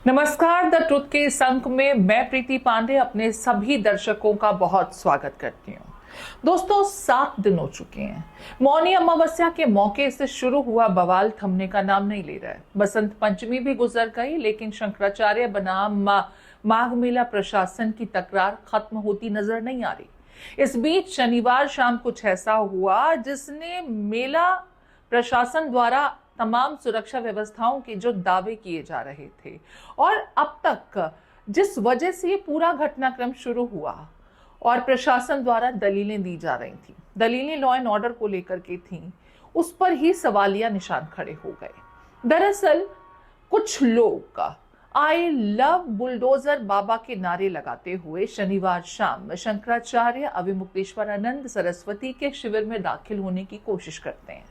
नमस्कार। The truth के इस अंक में मैं प्रीति पांडे अपने सभी दर्शकों का बहुत स्वागत करती हूँ। दोस्तों, 7 दिन हो चुके हैं। मौनी अमावस्या के मौके से शुरू हुआ बवाल थमने का नाम नहीं ले रहा है। बसंत पंचमी भी गुजर गई, लेकिन शंकराचार्य बनाम माघ मेला प्रशासन की तकरार खत्म होती नजर नहीं आ रही। इस बीच शनिवार शाम कुछ ऐसा हुआ जिसने मेला प्रशासन द्वारा तमाम सुरक्षा व्यवस्थाओं के जो दावे किए जा रहे थे और अब तक जिस वजह से ये पूरा घटनाक्रम शुरू हुआ और प्रशासन द्वारा दलीलें दी जा रही थी, दलीलें लॉ एंड ऑर्डर को लेकर के थी, उस पर ही सवालिया निशान खड़े हो गए। दरअसल कुछ लोग आई लव बुलडोजर बाबा के नारे लगाते हुए शनिवार शाम शंकराचार्य अविमुक्तेश्वरानंद सरस्वती के शिविर में दाखिल होने की कोशिश करते हैं।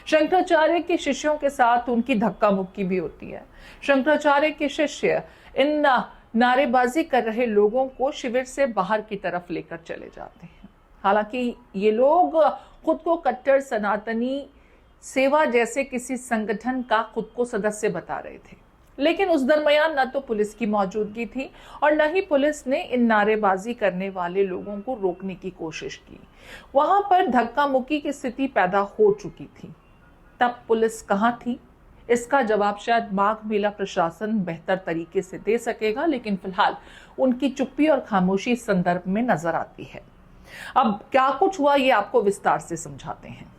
शंकराचार्य के शिष्यों के साथ उनकी धक्का मुक्की भी होती है। शंकराचार्य के शिष्य इन नारेबाजी कर रहे लोगों को शिविर से बाहर की तरफ लेकर चले जाते हैं। हालांकि ये लोग खुद को कट्टर सनातनी सेवा जैसे किसी संगठन का खुद को सदस्य बता रहे थे, लेकिन उस दरमियान न तो पुलिस की मौजूदगी थी और न ही पुलिस ने इन नारेबाजी करने वाले लोगों को रोकने की कोशिश की। वहां पर धक्का मुक्की की स्थिति पैदा हो चुकी थी। तब पुलिस कहां थी, इसका जवाब शायद माघ मेला प्रशासन बेहतर तरीके से दे सकेगा, लेकिन फिलहाल उनकी चुप्पी और खामोशी इस संदर्भ में नजर आती है। अब क्या कुछ हुआ ये आपको विस्तार से समझाते हैं।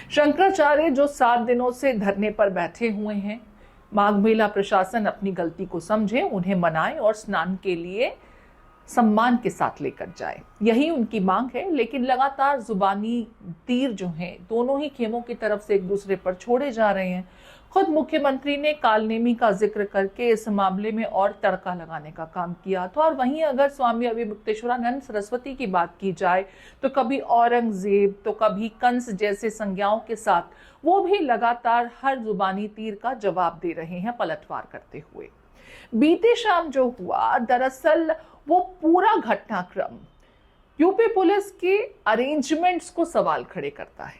शंकराचार्य जो 7 दिनों से धरने पर बैठे हुए हैं, माघ मेला प्रशासन अपनी गलती को समझे, उन्हें मनाए और स्नान के लिए सम्मान के साथ लेकर जाए, यही उनकी मांग है। लेकिन लगातार जुबानी तीर जो हैं दोनों ही खेमों की तरफ से एक दूसरे पर छोड़े जा रहे हैं। खुद मुख्यमंत्री ने कालनेमी का जिक्र करके इस मामले में और तड़का लगाने का काम किया था। और वहीं अगर स्वामी अविमुक्तेश्वरानंद सरस्वती की बात की जाए तो कभी औरंगजेब तो कभी कंस जैसे संज्ञाओं के साथ वो भी लगातार हर जुबानी तीर का जवाब दे रहे हैं, पलटवार करते हुए। बीते शाम जो हुआ, दरअसल वो पूरा घटनाक्रम यूपी पुलिस के अरेंजमेंट्स को सवाल खड़े करता है।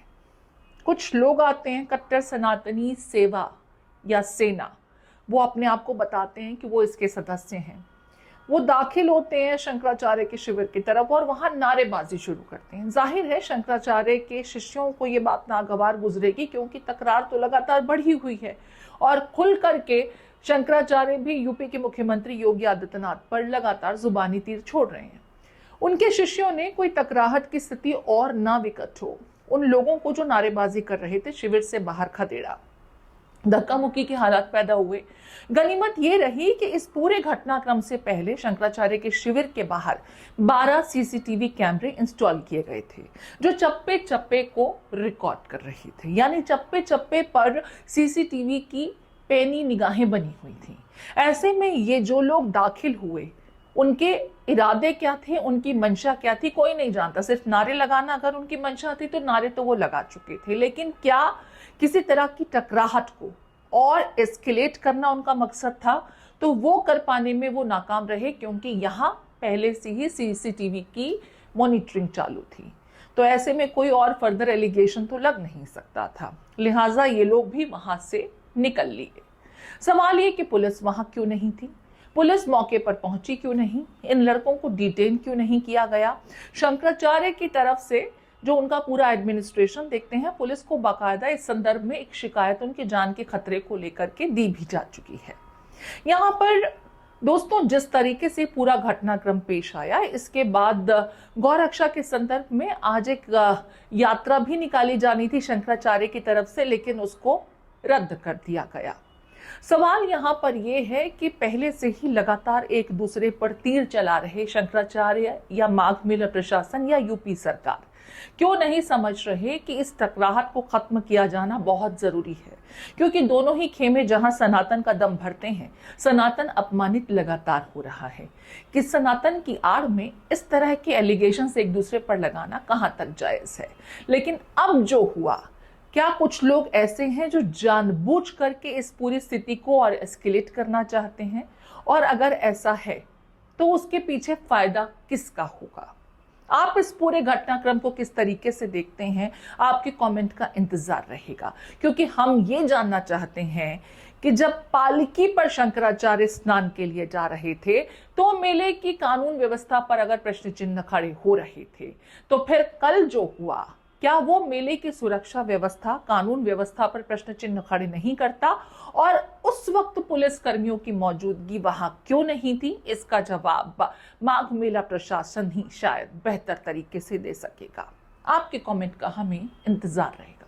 कुछ लोग आते हैं, कट्टर सनातनी सेवा या सेना, वो अपने आप को बताते हैं कि वो इसके सदस्य हैं। वो दाखिल होते हैं शंकराचार्य के शिविर की तरफ और वहां नारेबाजी शुरू करते हैं। जाहिर है शंकराचार्य के शिष्यों को ये बात नागवार गुजरेगी, क्योंकि तकरार तो लगातार बढ़ी हुई है और खुल करके शंकराचार्य भी यूपी के मुख्यमंत्री योगी आदित्यनाथ पर लगातार जुबानी तीर छोड़ रहे हैं। उनके शिष्यों ने कोई टकराहट की स्थिति और ना विकट हो, उन लोगों को जो नारेबाजी कर रहे थे शिविर से बाहर खदेड़ा। धक्का मुक्की के हालात पैदा हुए। गनीमत ये रही कि इस पूरे घटनाक्रम से पहले शंकराचार्य के शिविर के बाहर 12 सीसीटीवी कैमरे इंस्टॉल किए गए थे, जो चप्पे चप्पे को रिकॉर्ड कर रहे थे। यानी चप्पे चप्पे पर सीसीटीवी की पैनी निगाहें बनी हुई थी। ऐसे में ये जो लोग दाखिल हुए, उनके इरादे क्या थे, उनकी मंशा क्या थी, कोई नहीं जानता। सिर्फ नारे लगाना अगर उनकी मंशा थी तो नारे तो वो लगा चुके थे, लेकिन क्या किसी तरह की टकराहट को और एस्केलेट करना उनका मकसद था, तो वो कर पाने में वो नाकाम रहे, क्योंकि यहाँ पहले से ही सीसीटीवी की मॉनिटरिंग चालू थी। तो ऐसे में कोई और फर्दर एलिगेशन तो लग नहीं सकता था, लिहाजा ये लोग भी वहां से निकल लिए। सवाल ये कि पुलिस वहां क्यों नहीं थी, पुलिस मौके पर पहुंची क्यों नहीं, इन लड़कों को डिटेन क्यों नहीं किया गया। शंकराचार्य की तरफ से जो उनका पूरा एडमिनिस्ट्रेशन देखते हैं, पुलिस को बाकायदा इस संदर्भ में एक शिकायत उनकी जान के खतरे को लेकर के दी भी जा चुकी है। यहाँ पर दोस्तों जिस तरीके से पूरा घटनाक्रम पेश आया, इसके बाद गौरक्षा के संदर्भ में आज एक यात्रा भी निकाली जानी थी शंकराचार्य की तरफ से, लेकिन उसको रद्द कर दिया गया। सवाल यहाँ पर यह है कि पहले से ही लगातार एक दूसरे पर तीर चला रहे शंकराचार्य या माघ मेला प्रशासन या यूपी सरकार क्यों नहीं समझ रहे कि इस टकराहट को खत्म किया जाना बहुत जरूरी है, क्योंकि दोनों ही खेमे जहां सनातन का दम भरते हैं, सनातन अपमानित लगातार हो रहा है। कि सनातन की आड़ में इस तरह के एलिगेशन एक दूसरे पर लगाना कहां तक जायज है। लेकिन अब जो हुआ, क्या कुछ लोग ऐसे हैं जो जानबूझ करके इस पूरी स्थिति को और एस्केलेट करना चाहते हैं? और अगर ऐसा है तो उसके पीछे फायदा किसका होगा? आप इस पूरे घटनाक्रम को किस तरीके से देखते हैं, आपके कमेंट का इंतजार रहेगा, क्योंकि हम ये जानना चाहते हैं कि जब पालकी पर शंकराचार्य स्नान के लिए जा रहे थे तो मेले की कानून व्यवस्था पर अगर प्रश्न चिन्ह खड़े हो रहे थे, तो फिर कल जो हुआ, क्या वो मेले की सुरक्षा व्यवस्था, कानून व्यवस्था पर प्रश्न चिन्ह खड़े नहीं करता? और उस वक्त पुलिस कर्मियों की मौजूदगी वहां क्यों नहीं थी? इसका जवाब माघ मेला प्रशासन ही शायद बेहतर तरीके से दे सकेगा। आपके कमेंट का हमें इंतजार रहेगा।